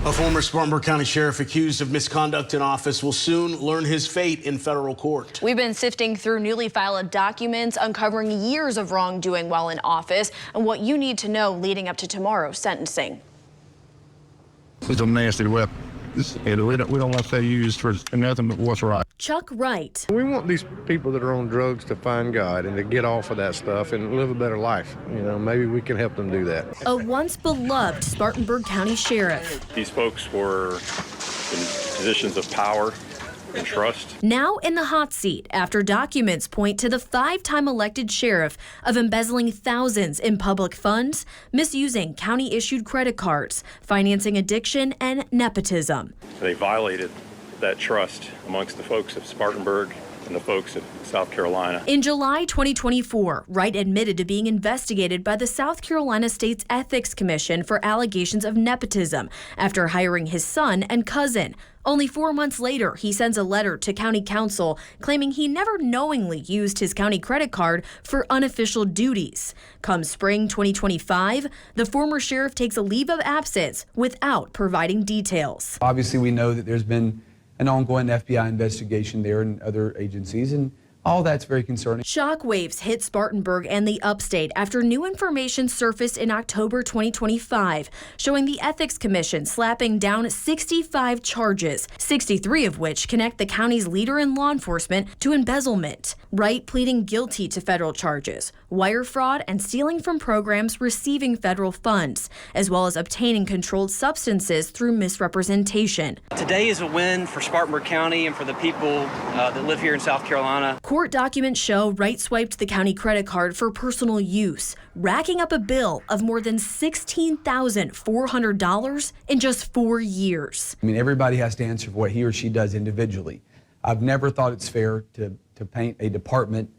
A former Spartanburg County Sheriff accused of misconduct in office will soon learn his fate in federal court. We've been sifting through newly filed documents, uncovering years of wrongdoing while in office, and what you need to know leading up to tomorrow's sentencing. It's a nasty weapon. We don't want that used for nothing but what's right. Chuck Wright. We want these people that are on drugs to find God and to get off of that stuff and live a better life. You know, maybe we can help them do that. A once beloved Spartanburg County Sheriff. These folks were in positions of power and trust. Now in the hot seat after documents point to the 5-time elected sheriff of embezzling thousands in public funds, misusing county-issued credit cards, financing addiction, and nepotism. They violated that trust amongst the folks of Spartanburg and the folks of South Carolina. In July 2024, Wright admitted to being investigated by the South Carolina State's Ethics Commission for allegations of nepotism after hiring his son and cousin. Only 4 months later, he sends a letter to county council claiming he never knowingly used his county credit card for unofficial duties. Come spring 2025, the former sheriff takes a leave of absence without providing details. Obviously, we know that there's been an ongoing FBI investigation there and other agencies, and all that's very concerning. Shockwaves hit Spartanburg and the upstate after new information surfaced in October 2025, showing the Ethics Commission slapping down 65 charges, 63 of which connect the county's leader in law enforcement to embezzlement. Wright pleading guilty to federal charges, wire fraud, and stealing from programs receiving federal funds, as well as obtaining controlled substances through misrepresentation. Today is a win for Spartanburg County and for the people that live here in South Carolina. Court documents show Wright swiped the county credit card for personal use, racking up a bill of more than $16,400 in just 4 years. I mean, everybody has to answer for what he or she does individually. I've never thought it's fair to paint a department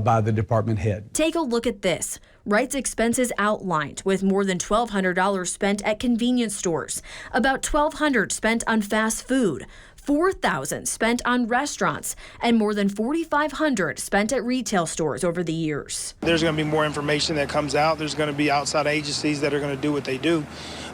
by the department head. Take a look at this. Wright's expenses outlined, with more than $1,200 spent at convenience stores, about $1,200 spent on fast food, $4,000 spent on restaurants, and more than $4,500 spent at retail stores over the years. There's going to be more information that comes out. There's going to be outside agencies that are going to do what they do.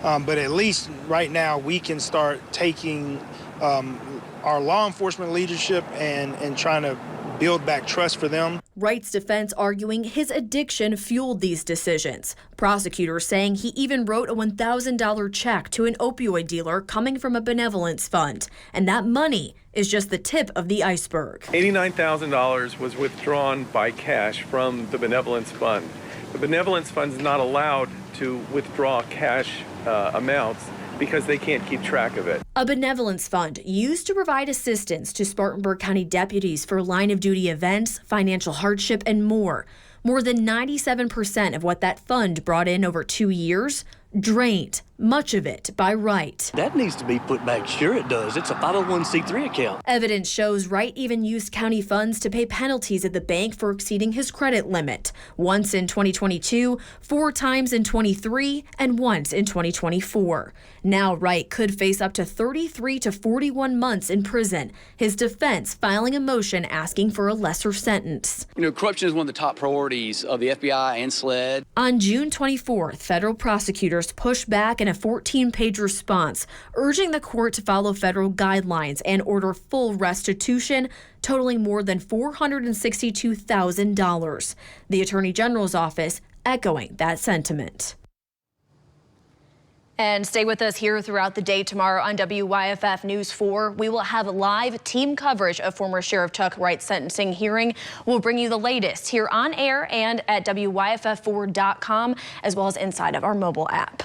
But at least right now we can start taking our law enforcement leadership and trying to build back trust for them. Wright's defense arguing his addiction fueled these decisions. Prosecutors saying he even wrote a $1,000 check to an opioid dealer coming from a benevolence fund. And that money is just the tip of the iceberg. $89,000 was withdrawn by cash from the benevolence fund. The benevolence fund is not allowed to withdraw cash amounts because they can't keep track of it. A benevolence fund used to provide assistance to Spartanburg County deputies for line-of-duty events, financial hardship, and more. More than 97% of what that fund brought in over 2 years drained, much of it by Wright. That needs to be put back. Sure it does. It's a 501c3 account. Evidence shows Wright even used county funds to pay penalties at the bank for exceeding his credit limit. Once in 2022, 4 times in 23, and once in 2024. Now Wright could face up to 33 to 41 months in prison. His defense filing a motion asking for a lesser sentence. You know, corruption is one of the top priorities of the FBI and SLED. On June 24th, federal prosecutors pushed back in a 14-page response, urging the court to follow federal guidelines and order full restitution, totaling more than $462,000. The Attorney General's office echoing that sentiment. And stay with us here throughout the day tomorrow on WYFF News 4. We will have live team coverage of former Sheriff Chuck Wright's sentencing hearing. We'll bring you the latest here on air and at WYFF4.com, as well as inside of our mobile app.